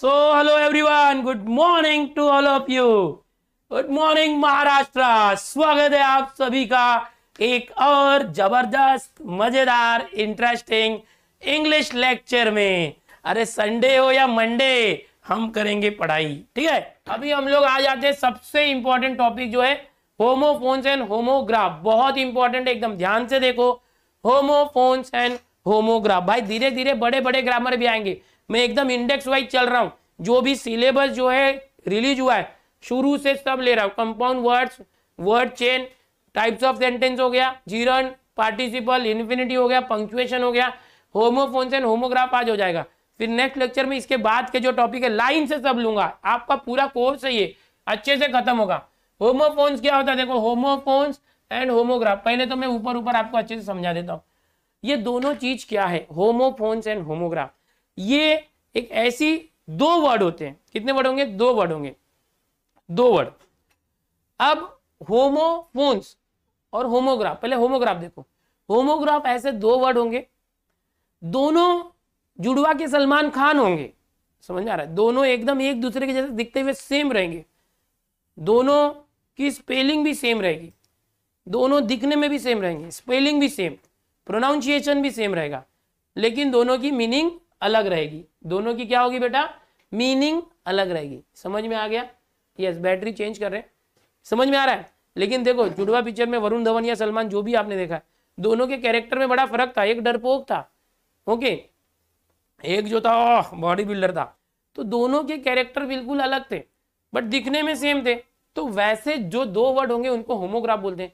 So, hello everyone, good morning to all of you. Good morning Maharashtra. स्वागत है आप सभी का एक और जबरदस्त मजेदार इंटरेस्टिंग इंग्लिश लेक्चर में. अरे संडे हो या मंडे, हम करेंगे पढ़ाई. ठीक है, अभी हम लोग आ जाते हैं सबसे इंपॉर्टेंट टॉपिक जो है होमोफोन्स एंड होमोग्राफ. बहुत इंपॉर्टेंट है, एकदम ध्यान से देखो. Homophones and homograph. भाई धीरे धीरे बड़े बड़े ग्रामर भी आएंगे. मैं एकदम इंडेक्स वाइज चल रहा हूं. जो भी सिलेबस जो है रिलीज हुआ है शुरू से सब ले रहा हूं. Compound words, word chain, types of sentence हो गया, जीरन, पार्टिसिपल, इन्फिनिटी हो गया, पंक्चुएशन हो गया, होमोफोन्स एंड होमोग्राफ आज हो जाएगा. फिर नेक्स्ट लेक्चर में इसके बाद के जो टॉपिक है लाइन से सब लूंगा. आपका पूरा कोर्स है ये अच्छे से खत्म होगा. होमोफोन्स क्या होता है देखो, होमोफोन्स एंड होमोग्राफ. पहले तो मैं ऊपर ऊपर आपको अच्छे से समझा देता हूं. ये दोनों चीज क्या है, होमोफोन्स एंड होमोग्राफ. ये एक ऐसी दो वर्ड होते हैं. कितने वर्ड होंगे? दो वर्ड होंगे, दो वर्ड. अब होमोफोन्स और होमोग्राफ. पहले होमोग्राफ देखो. होमोग्राफ ऐसे दो वर्ड होंगे, दोनों जुड़वा के सलमान खान होंगे. समझ में आ रहा है? दोनों एकदम एक दूसरे के जैसे दिखते हुए सेम रहेंगे, दोनों की स्पेलिंग भी सेम रहेगी, दोनों दिखने में भी सेम रहेंगे, स्पेलिंग भी सेम, प्रोनाउंसिएशन भी सेम रहेगा, लेकिन दोनों की मीनिंग अलग रहेगी. दोनों की क्या होगी बेटा? मीनिंग अलग रहेगी. समझ में आ गया? यस. बैटरी चेंज कर रहे हैं. समझ में आ रहा है? लेकिन देखो जुड़वा पिक्चर में वरुण धवन या सलमान जो भी आपने देखा है, दोनों के कैरेक्टर में बड़ा फर्क था. एक डरपोक था, ओके, एक जो था बॉडी बिल्डर था. तो दोनों के कैरेक्टर बिल्कुल अलग थे बट दिखने में सेम थे. तो वैसे जो दो वर्ड होंगे उनको होमोग्राफ बोलते हैं.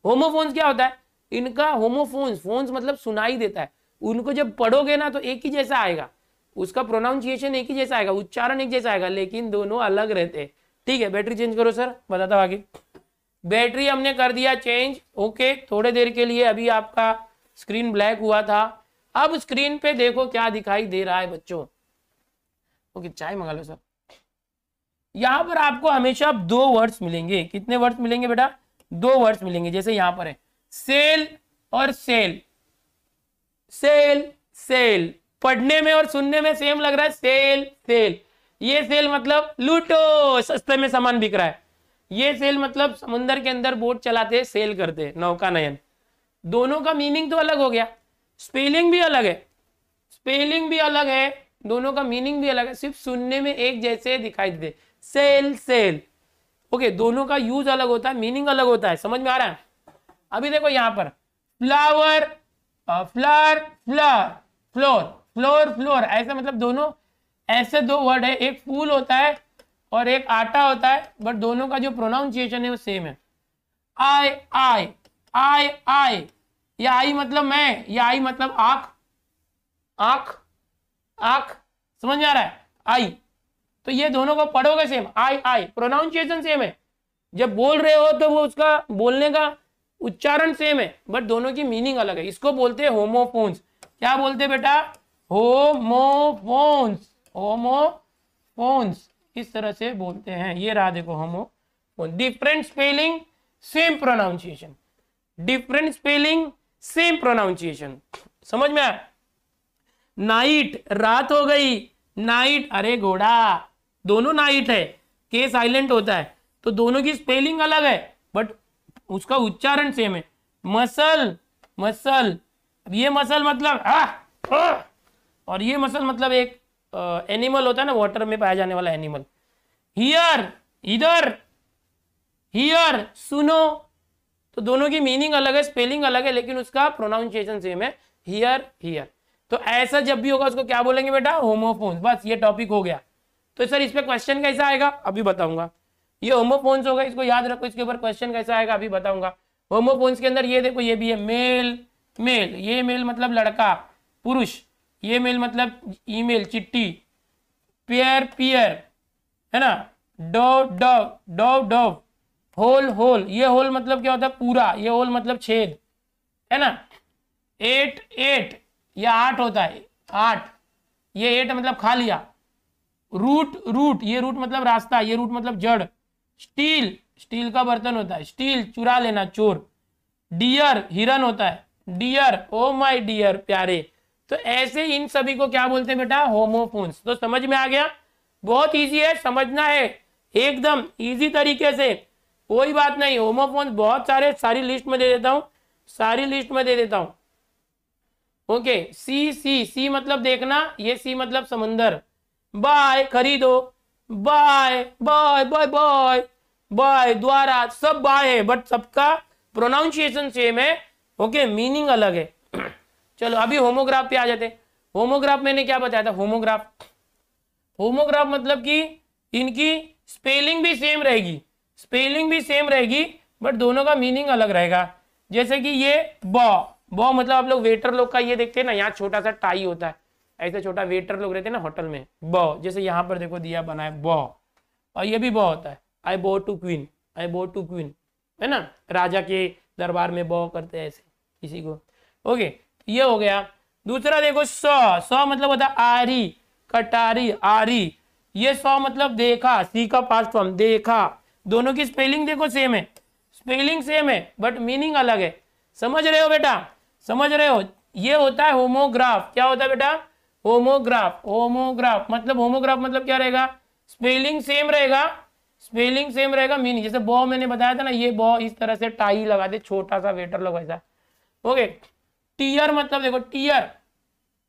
होमोफोन्स क्या होता है? इनका होमोफोन्स, फोन्स मतलब सुनाई देता है. उनको जब पढ़ोगे ना तो एक ही जैसा आएगा, उसका प्रोनाउंसिएशन एक ही जैसा आएगा, उच्चारण एक जैसा आएगा, लेकिन दोनों अलग रहते हैं. ठीक है, बैटरी चेंज करो सर, बताता हूं आगे. बैटरी हमने कर दिया चेंज. ओके, थोड़े देर के लिए अभी आपका स्क्रीन ब्लैक हुआ था. अब स्क्रीन पे देखो क्या दिखाई दे रहा है बच्चों. ओके, चाय मंगा लो सर. यहां पर आपको हमेशा दो वर्ड्स मिलेंगे. कितने वर्ड्स मिलेंगे बेटा? दो वर्ड्स मिलेंगे. जैसे यहां पर है सेल और सेल. सेल सेल पढ़ने में और सुनने में सेम लग रहा है. Cell cell. ये सेल मतलब लूटो, सस्ते में सामान बिक रहा है. ये सेल मतलब समुद्र के अंदर बोट चलाते, सेल करते, नौका नयन. दोनों का मीनिंग तो अलग हो गया, स्पेलिंग भी अलग है, स्पेलिंग भी अलग है, दोनों का मीनिंग भी अलग है, सिर्फ सुनने में एक जैसे दिखाई देते. Cell cell. ओके, दोनों का यूज अलग होता है, मीनिंग अलग होता है. समझ में आ रहा है? अभी देखो यहां पर flower, flower, flower, floor, floor, floor. ऐसे मतलब दोनों ऐसे दो वर्ड है. एक फूल होता है और एक आटा होता है, बट दोनों का जो प्रोनाउंसिएशन है वो सेम है. आई आई आई आई. या आई मतलब मैं, या आई मतलब आंख, आंख, आंख. समझ में आ रहा है? आई. तो ये दोनों को पढ़ोगे सेम, आई आई, प्रोनाउंसिएशन सेम है. जब बोल रहे हो तो वो उसका बोलने का उच्चारण सेम है, बट दोनों की मीनिंग अलग है. इसको बोलते हैं होमोफोन्स. क्या बोलते हैं बेटा? होमोफोन्स. होमोफोन्स इस तरह से बोलते हैं. ये रहा देखो homophone. Different spelling same pronunciation, different spelling same pronunciation. समझ में आया? नाइट, रात हो गई, नाइट. अरे घोड़ा, दोनों नाइट है, के साइलेंट होता है, तो दोनों की स्पेलिंग अलग है बट उसका उच्चारण सेम है. Muscle, muscle. ये मसल मतलब और ये मसल मतलब एक एनिमल होता है ना, वाटर में पाया जाने वाला एनिमल. हियर, इधर, हियर, सुनो. तो दोनों की मीनिंग अलग है, स्पेलिंग अलग है, लेकिन उसका प्रोनाउंसिएशन सेम है. Here, here. तो ऐसा जब भी होगा उसको क्या बोलेंगे बेटा? होमोफोन्स. बस ये टॉपिक हो गया. तो सर इस पे क्वेश्चन कैसा आएगा अभी बताऊंगा. ये होमोफोन्स होगा, इसको याद रखो. इसके ऊपर क्वेश्चन कैसा आएगा अभी बताऊंगा. होमोफोन्स के अंदर ये देखो, ये भी है मेल, मेल. ये मेल मतलब लड़का, पुरुष. ये मेल मतलब ईमेल, चिट्ठी. पेयर, पियर, है ना. Doe, dove, dove, dove. Hole, hole. ये होल मतलब क्या होता है? पूरा. ये होल मतलब छेद, है ना. Ate, eight. ये 8 होता है, 8. ये 8 मतलब खा लिया. Root, root. ये रूट मतलब रास्ता, ये रूट मतलब जड़. स्टील, स्टील का बर्तन होता है. स्टील चुरा लेना, चोर. डियर, हिरन होता है. डियर, ओ माय डियर, प्यारे. तो ऐसे इन सभी को क्या बोलते हैं बेटा, होमोफोन्स। तो समझ में आ गया, बहुत इजी है, समझना है एकदम इजी तरीके से, कोई बात नहीं। होमोफोन्स बहुत सारे, सारी लिस्ट में दे देता हूं, सारी लिस्ट में दे देता हूं। ओके, सी सी सी मतलब देखना, ये सी मतलब समंदर। बाय खरीदो, buy bye bye bye by द्वारा, सब बाय है बट सबका प्रोनाउंसिएशन सेम है। ओके, मीनिंग अलग है। चलो अभी होमोग्राफ पे आ जाते हैं। होमोग्राफ मैंने क्या बताया था, होमोग्राफ, होमोग्राफ मतलब कि इनकी स्पेलिंग भी सेम रहेगी, स्पेलिंग भी सेम रहेगी बट दोनों का मीनिंग अलग रहेगा। जैसे कि ये बॉ मतलब आप लोग वेटर लोग का ये देखते हैं ना, यहाँ छोटा सा टाई होता है, ऐसे छोटा वेटर लोग रहते हैं ना होटल में, बॉ, जैसे यहाँ पर देखो दिया बना है बॉ, और ये भी बॉ होता है, आई बो टू क्वीन, आई बो टू क्वीन, है ना, राजा के दरबार में बॉ करते हैं ऐसे किसी को। ओके, ये हो गया। दूसरा देखो सौ मतलब होता है आरी, कटारी, आरी, ये सौ मतलब देखा, सी का पास्ट फॉर्म देखा। दोनों की स्पेलिंग देखो सेम है, स्पेलिंग सेम है बट मीनिंग अलग है। समझ रहे हो बेटा, समझ रहे हो? ये होता है होमोग्राफ। क्या होता है बेटा, होमोग्राफ। होमोग्राफ मतलब क्या रहेगा, स्पेलिंग सेम रहेगा, स्पेलिंग सेम रहेगा, मीनिंग, जैसे बॉ मैंने बताया था ना, ये बॉ इस तरह से टाई लगा दे, छोटा सा वेटर लोग ऐसा। ओके, टीयर मतलब देखो, टीयर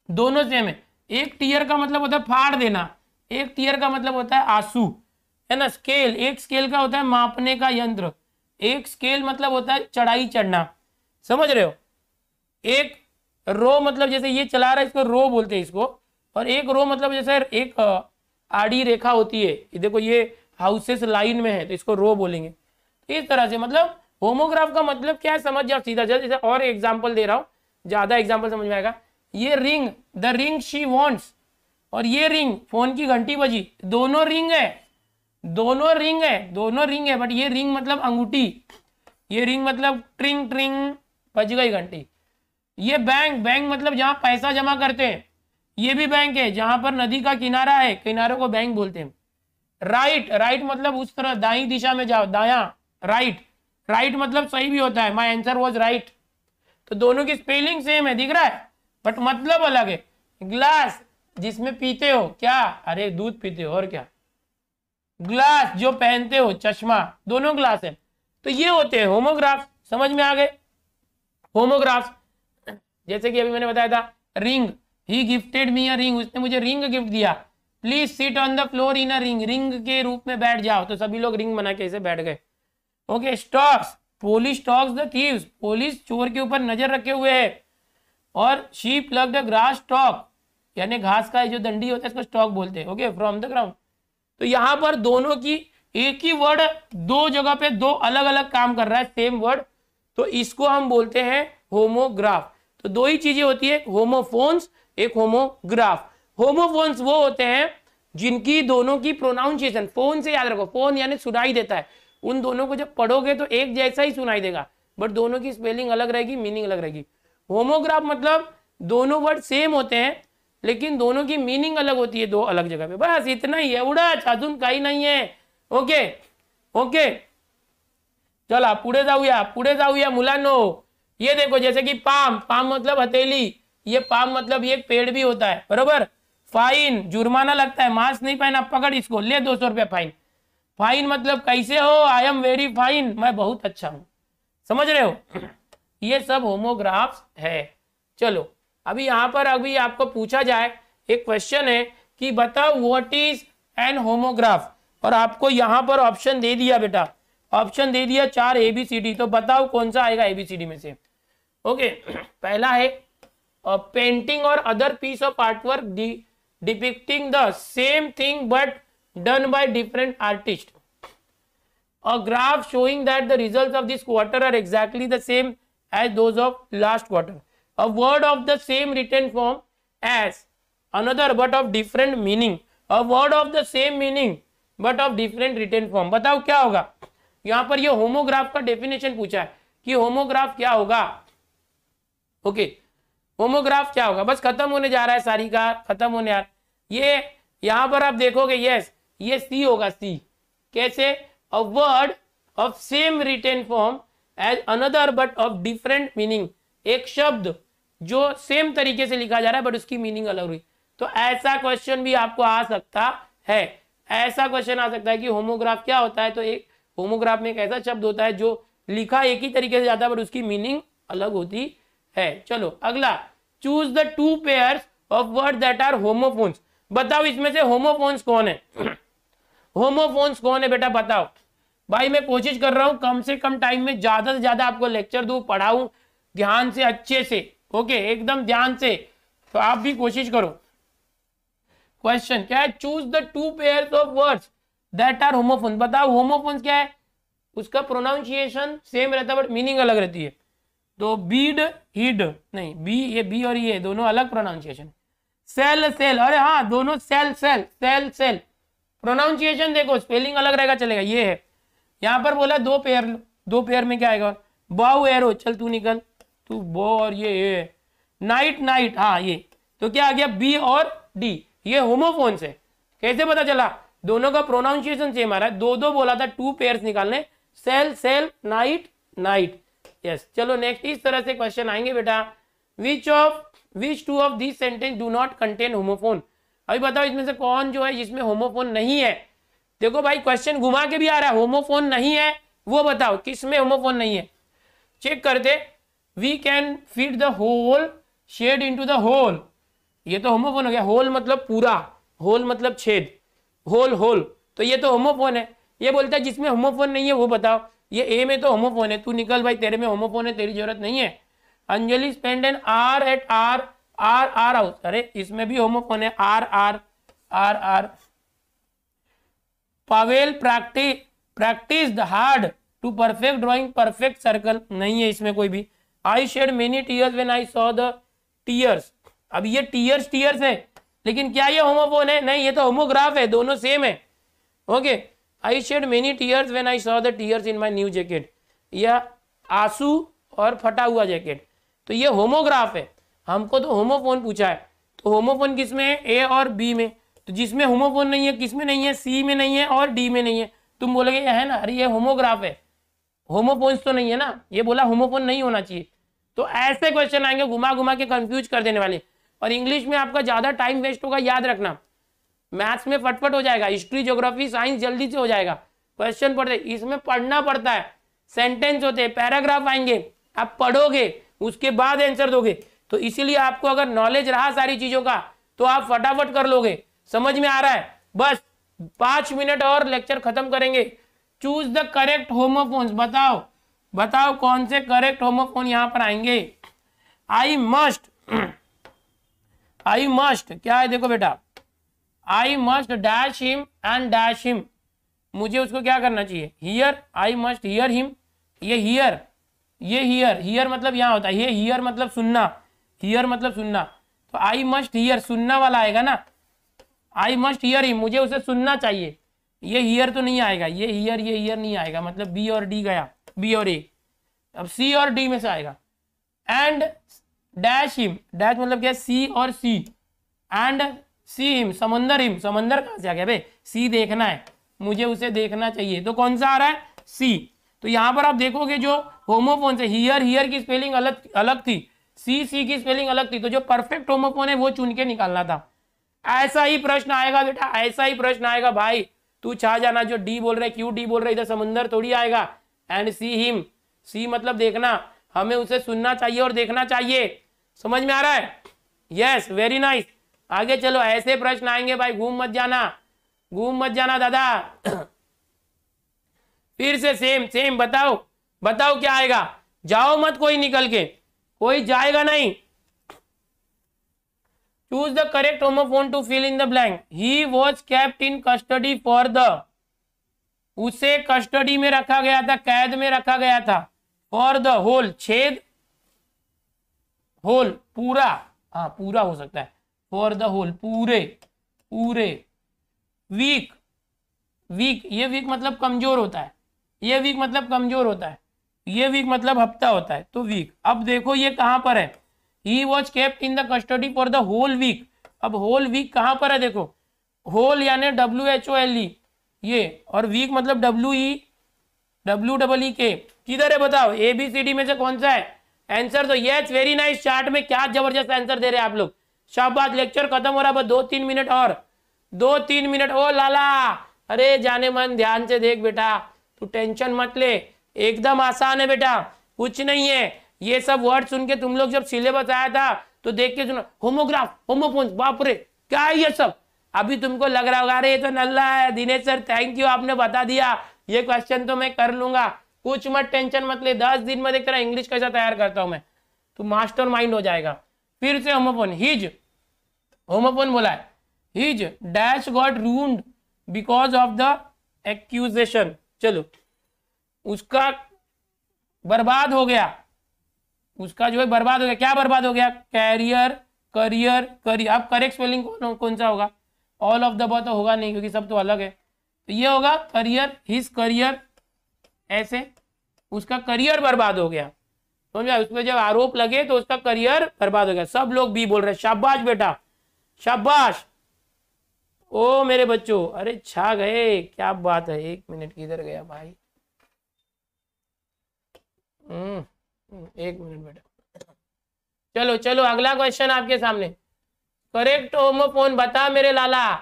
दोनों सेम है। एक टीयर का मतलब होता है फाड़ देना, एक टीयर का मतलब होता है आंसू, है ना। स्केल, एक स्केल का होता है मापने का यंत्र, एक स्केल मतलब होता है चढ़ाई चढ़ना, समझ रहे हो। एक रो मतलब जैसे ये चला रहा है, इसको रो बोलते हैं इसको, और एक रो मतलब जैसे एक आड़ी रेखा होती है, देखो ये हाउसेस लाइन में है तो इसको रो बोलेंगे। इस तरह से मतलब होमोग्राफ का मतलब क्या है समझ जाओ सीधा। जैसे और एग्जांपल दे रहा हूं, ज्यादा एग्जांपल समझ में आएगा। ये ring, the ring she wants, और ये रिंग, फोन की घंटी बजी, दोनों रिंग है, दोनों रिंग है, दोनों रिंग है बट ये रिंग मतलब अंगूठी, ये रिंग मतलब ट्रिंग ट्रिंग बज गई घंटी। ये बैंक, बैंक मतलब जहां पैसा जमा करते हैं, ये भी बैंक है। जहां पर नदी का किनारा है, किनारे को बैंक बोलते हैं। राइट, राइट मतलब उस तरह दाई दिशा में जाओ, दाया, राइट, राइट मतलब सही भी होता है, माई आंसर वॉज राइट। तो दोनों की स्पेलिंग सेम है, दिख रहा है बट मतलब अलग है। ग्लास जिसमें पीते हो, क्या, अरे दूध पीते हो और क्या। ग्लास जो पहनते हो, चश्मा, दोनों ग्लास है। तो ये होते हैं होमोग्राफ। समझ में आ गए होमोग्राफ। जैसे कि अभी मैंने बताया था ring, he gifted me a ring, उसने मुझे रिंग गिफ्ट दिया। Please sit on the floor in a ring, ring के रूप में बैठ जाओ, तो सभी लोग रिंग बना के ऐसे बैठ गए। Okay, stalks, police stalks the thieves, police चोर के ऊपर नजर रखे हुए है। और she plucked a grass stalk, यानी घास का जो डंडी होता है इसको स्टॉक बोलते हैं। Okay, from the ground. तो यहाँ पर दोनों की एक ही वर्ड दो जगह पे दो अलग अलग काम कर रहा है, सेम वर्ड, तो इसको हम बोलते हैं होमोग्राफ। तो दो ही चीजें होती है, होमोफोन्स, एक होमोग्राफ। होमोफोन्स वो होते हैं जिनकी दोनों की प्रोनाउंसिएशन, फोन से याद रखो, फोन यानी सुनाई देता है, उन दोनों को जब पढ़ोगे तो एक जैसा ही सुनाई देगा बट दोनों की स्पेलिंग अलग रहेगी, मीनिंग अलग रहेगी। होमोग्राफ मतलब दोनों वर्ड सेम होते हैं लेकिन दोनों की मीनिंग अलग होती है दो अलग जगह पे। बस इतना ही है, उड़ा अजून काही नाही है। ओके ओके, चला पुढे जाऊया मुलांनो। ये देखो जैसे कि पाम, पाम मतलब हथेली, ये पाम मतलब ये पेड़ भी होता है, बरोबर। फाइन, जुर्माना लगता है, मास्क नहीं पहना पकड़ इसको, ले 200 रुपया फाइन। फाइन मतलब कैसे हो, आई एम वेरी फाइन, मैं बहुत अच्छा हूं। समझ रहे हो? ये सब होमोग्राफ्स है। चलो अभी यहां पर अभी आपको पूछा जाए, एक क्वेश्चन है कि बताओ व्हाट इज एन होमोग्राफ, और आपको यहां पर ऑप्शन दे दिया बेटा, ऑप्शन दे दिया 4 ABCD, तो बताओ कौन सा आएगा ABCD में से। ओके, पहला है पेंटिंग और other piece of artwork depicting the same thing but done by different artists. A graph showing that the results of this quarter are exactly the same as those of last quarter. A word of the same written form as another but of different meaning. A word of the same meaning but of different written form. बताओ क्या होगा? यहाँ पर ये homograph का definition पूछा है कि होमोग्राफ क्या होगा। ओके, होमोग्राफ क्या होगा, बस खत्म होने जा रहा है, सारी का खत्म होने आ रहा है। ये यहाँ पर आप देखोगे, यस ये सी होगा, सी कैसे, a word of same written form as another but of different meaning. एक शब्द जो सेम तरीके से लिखा जा रहा है बट उसकी मीनिंग अलग हुई। तो ऐसा क्वेश्चन भी आपको आ सकता है। ऐसा क्वेश्चन आ सकता है कि होमोग्राफ क्या होता है, तो एक होमोग्राफ में एक ऐसा शब्द होता है जो लिखा एक ही तरीके से जाता है बट उसकी मीनिंग अलग होती है। चलो अगला, choose the two pairs of word that are homophones. बताओ इसमें से होमोफोन्स कौन है? होमोफोन्स कौन है बेटा बताओ। भाई मैं कोशिश कर रहा हूं कम से कम टाइम में ज्यादा से ज्यादा आपको लेक्चर दूं, पढ़ाऊं ध्यान से, अच्छे से, ओके एकदम ध्यान से, तो आप भी कोशिश करो। क्वेश्चन क्या है? Choose the two pairs of words that are homophone. बताओ होमोफोन्स क्या है? उसका प्रोनाउंसिएशन सेम रहता है बट मीनिंग अलग रहती है। तो बीड हिड नहीं, बी, ये बी और ये दोनों अलग प्रोनाउंसिएशन। सेल सेल, अरे हाँ दोनों sale cell, cell sail, pronunciation देखो स्पेलिंग अलग रहेगा चलेगा। ये है यहाँ पर बोला दो पेयर, दो पेयर में क्या आएगा? बाउ एरो, चल तू निकल, तू बो और ये नाइट नाइट, हाँ ये तो क्या आ गया? बी और डी, ये होमोफोन्स है। कैसे पता चला? दोनों का प्रोनाउंसिएशन सेम आ रहा है। दो दो बोला था टू पेयर्स निकालने, cell sell, night knight. Yes चलो नेक्स्ट, इस तरह से क्वेश्चन आएंगे बेटा। Which two of this sentence do not contain homophone. अभी बताओ इसमें से कौन जो है जिसमें होमोफोन नहीं है। देखो भाई क्वेश्चन घुमा के भी आ रहा है, होमोफोन नहीं है वो बताओ किसमें होमोफोन नहीं है। चेक करते, we can feed the whole shed into the hole, ये तो होमोफोन हो गया। होल मतलब पूरा, होल मतलब छेद, होल होल, तो ये तो होमोफोन है। ये बोलता है जिसमें होमोफोन नहीं है वो बताओ। ये ए में तो होमोफोन है, तू निकल भाई, तेरे में होमोफोन है, तेरी जरूरत नहीं है। Anjali spend an hour at our are our house, अरे इसमें भी होमोफोन है, hour are are our. Pavel practise hard to perfect drawing perfect circle, नहीं है इसमें कोई भी। I shed many tears when I saw the tears, अब ये टीयर्स टीयर्स है लेकिन क्या ये होमोफोन है? नहीं, ये तो होमोग्राफ है, दोनों सेम है। Okay, I shed many tears when I saw the tears in my new jacket, यह आंसू और फटा हुआ जैकेट, तो ये होमोग्राफ है। हमको तो होमोफोन पूछा है, तो होमोफोन किसमें है? ए और बी में। तो जिसमें होमोफोन नहीं है किसमें नहीं है? सी में नहीं है और डी में नहीं है। तुम बोलोगे ये है ना, अरे ये होमोग्राफ है, होमोफोन्स तो नहीं है ना, ये बोला होमोफोन नहीं होना चाहिए। तो ऐसे क्वेश्चन आएंगे घुमा घुमा के कंफ्यूज कर देने वाले। और इंग्लिश में आपका ज्यादा टाइम वेस्ट होगा, याद रखना। मैथ्स में फटफट हो जाएगा, हिस्ट्री ज्योग्राफी साइंस जल्दी से हो जाएगा। क्वेश्चन पढ़ते, इसमें पढ़ना पड़ता है, सेंटेंस होते हैं, पैराग्राफ आएंगे, आप पढ़ोगे उसके बाद आंसर दोगे। तो इसीलिए आपको अगर नॉलेज रहा सारी चीजों का तो आप फटाफट कर लोगे। समझ में आ रहा है? बस 5 मिनट और लेक्चर खत्म करेंगे। चूज द करेक्ट होमोफोन्स, बताओ बताओ कौन से करेक्ट होमोफोन यहां पर आएंगे। आई मस्ट क्या है? देखो बेटा, I must dash him and dash him, मुझे उसको क्या करना चाहिए? Here, I must hear him, ये हियर, ये हियर, हियर मतलब यहाँ होता है, ये हियर मतलब सुनना, हियर मतलब सुनना, तो आई मस्ट हियर सुनना वाला आएगा ना। आई मस्ट हियर हिम, मुझे उसे सुनना चाहिए, ये हियर तो नहीं आएगा, ये हियर नहीं आएगा, मतलब बी और डी गया, बी और ए, अब सी और डी में से आएगा। एंड डैश हिम, डैश मतलब क्या? सी और सी, एंड सी हिम, समंदर हिम, समंदर कहां से आ गया बे? सी देखना है, मुझे उसे देखना चाहिए, तो कौन सा आ रहा है? सी। तो यहां पर आप देखोगे जो होमोफोन से हियर की स्पेलिंग अलग थी, सी की स्पेलिंग अलग थी, तो जो परफेक्ट होमोफोन है वो चुन के निकालना था। ऐसा ही प्रश्न आएगा बेटा, ऐसा ही प्रश्न आएगा भाई, तू छा जाना। जो डी बोल रहे, क्यू डी बोल रहे, इधर समंदर थोड़ी आएगा। एंड सी हिम, सी मतलब देखना, हमें उसे सुनना चाहिए और देखना चाहिए। समझ में आ रहा है? Yes, very nice. आगे चलो, ऐसे प्रश्न आएंगे भाई, घूम मत जाना दादा। फिर से सेम बताओ क्या आएगा? जाओ मत कोई निकल के, कोई जाएगा नहीं। Choose the correct homophone to fill in the blank. He was kept in custody for the, उसे कस्टडी में रखा गया था, कैद में रखा गया था। फॉर द होल, छेद, होल पूरा, हाँ पूरा हो सकता है, फॉर द होल पूरे। वीक, ये वीक मतलब कमजोर होता है, ये वीक मतलब कमजोर होता है, ये वीक मतलब हफ्ता होता है, तो वीक। अब देखो ये कहां पर है? He was kept in the custody for the whole week. अब होल वीक कहां पर है? देखो होल यानी WHOLE ये, और वीक मतलब WEEK, किधर है बताओ? ABCD में से कौन सा है? आंसर दो। Yes very nice. चार्ट में क्या जबरदस्त आंसर दे रहे हैं आप लोग, शाबाश। लेक्चर खत्म हो रहा है, बस 2-3 मिनट और, 2-3 मिनट। ओ लाला, अरे जाने मन ध्यान से देख बेटा, तू टेंशन मत ले, एकदम आसान है बेटा, कुछ नहीं है। ये सब वर्ड सुन के तुम लोग जब सिलेबस आया था तो देख के सुनो, होमोग्राफ, होमोफोन्स, बाप रे क्या है ये सब। अभी तुमको लग रहा होगा अरे ये तो नल्ला है। दिनेश सर थैंक यू, आपने बता दिया, ये क्वेश्चन तो मैं कर लूंगा, कुछ मत टेंशन मत ले। 10 दिन में देख रहा इंग्लिश कैसा तैयार करता हूं मैं, तू मास्टर माइंड हो जाएगा। फिर से होमोफोन, हिज, होमोफोन बोला है, his dash got ruined because of the accusation. चलो, उसका बर्बाद हो गया, उसका जो है बर्बाद हो गया। क्या बर्बाद हो गया? Carrier, career, career. अब करेक्ट स्पेलिंग कौन सा होगा? ऑल ऑफ द अबव तो होगा नहीं क्योंकि सब तो अलग है, तो ये होगा करियर, हिज करियर, ऐसे उसका करियर बर्बाद हो गया। समझा? उसमें जब आरोप लगे तो उसका करियर बर्बाद हो गया। सब लोग बी बोल रहे हैं, शाबाश बेटा, शाबाश। ओ मेरे बच्चों, अरे छा गए, क्या बात है। 1 मिनट किधर गया भाई? 1 मिनट बेटा। चलो चलो, अगला क्वेश्चन आपके सामने। करेक्ट होमोफोन बता मेरे लाला।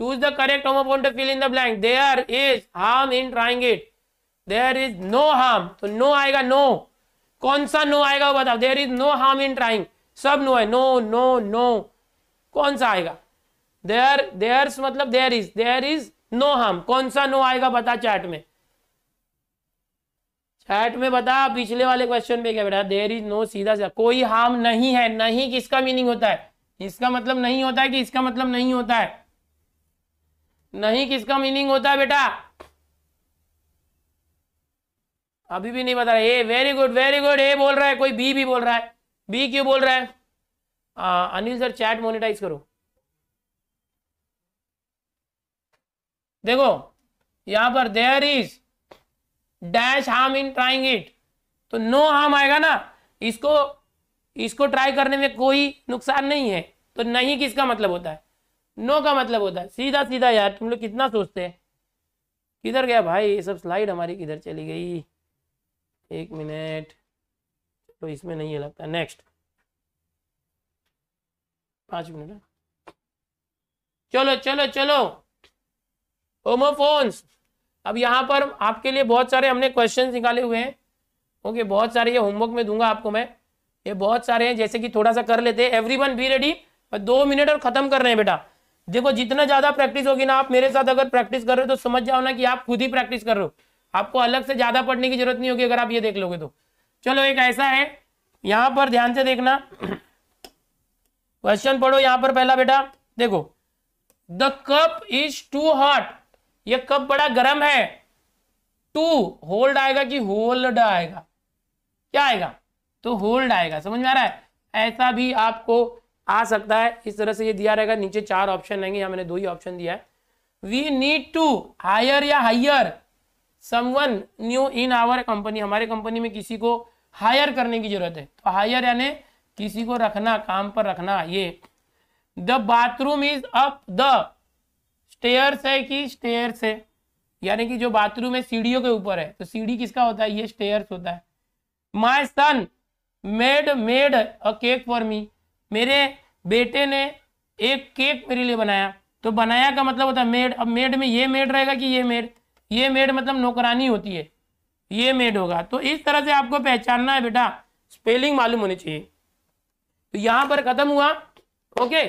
Choose the correct homophone to fill in the blank. There is harm in trying it. There is no harm, तो नो आएगा। नो, कौन सा नो आएगा वो बताओ। There is no harm in trying, सब नो है। नो नो नो, कौन सा आएगा? देयर, देयर्स मतलब देयर इज नो हार्म, कौन सा नो आएगा बता चैट में, चैट में बता। पिछले वाले क्वेश्चन पे क्या बेटा? देयर इज नो, सीधा सा, कोई हार्म नहीं है। नहीं किसका मीनिंग होता है? इसका मतलब नहीं होता है कि इसका मतलब नहीं होता है? नहीं किसका मीनिंग होता है बेटा? अभी भी नहीं बता रहा। A very good, very good, A बोल रहा है कोई, बी भी बोल रहा है। बी क्यों बोल रहा है? अनिल सर चैट मोनेटाइज करो। देखो यहां पर there is dash harm in trying it, तो नो हार्म आएगा ना। इसको ट्राई करने में कोई नुकसान नहीं है, तो नहीं किसका मतलब होता है? नो का मतलब होता है। सीधा सीधा यार, तुम लोग कितना सोचते हैं। किधर गया भाई ये सब स्लाइड हमारी, किधर चली गई? 1 मिनट, तो इसमें नहीं है लगता। Next 5 minute. चलो चलो चलो, होमोफोन्स। अब यहाँ पर आपके लिए बहुत सारे हमने क्वेश्चन निकाले हुए हैं। ओके, बहुत सारे, ये होमवर्क में दूंगा आपको मैं, ये बहुत सारे हैं। जैसे कि थोड़ा सा कर लेते हैं। एवरीवन बी रेडी, 2 मिनट और खत्म कर रहे हैं बेटा। देखो जितना ज्यादा प्रैक्टिस होगी ना, आप मेरे साथ अगर प्रैक्टिस कर रहे हो तो समझ जाओ ना कि आप खुद ही प्रैक्टिस कर रहे हो, आपको अलग से ज्यादा पढ़ने की जरूरत नहीं होगी अगर आप ये देख लोगे तो। चलो एक ऐसा है, यहां पर ध्यान से देखना, क्वेश्चन पढ़ो। यहां पर पहला बेटा देखो, the cup is too hot, ये कप बड़ा गर्म है। टू होल्ड आएगा कि होल्ड आएगा? क्या आएगा? तो होल्ड आएगा। समझ में आ रहा है? ऐसा भी आपको आ सकता है, इस तरह से ये दिया रहेगा। नीचे 4 ऑप्शन रहेंगे, यहाँ मैंने 2 ही ऑप्शन दिया है। वी नीड टू हायर या higher someone new in our company, हमारे कंपनी में किसी को हायर करने की जरूरत है। तो हायर यानी किसी को रखना, काम पर रखना। ये the bathroom is up the stairs है कि स्टेयर्स है, यानी कि जो बाथरूम है सीढ़ियों के ऊपर है, तो सीढ़ी किसका होता है? ये स्टेयर्स होता है। My son made a cake for me, मेरे बेटे ने एक केक मेरे लिए बनाया। तो बनाया का मतलब होता है मेड। अब मेड में ये मेड रहेगा कि ये मेड? ये मेड मतलब नौकरानी होती है, ये मेड होगा। तो इस तरह से आपको पहचानना है बेटा, स्पेलिंग मालूम होनी चाहिए। तो यहां पर खत्म हुआ। ओके,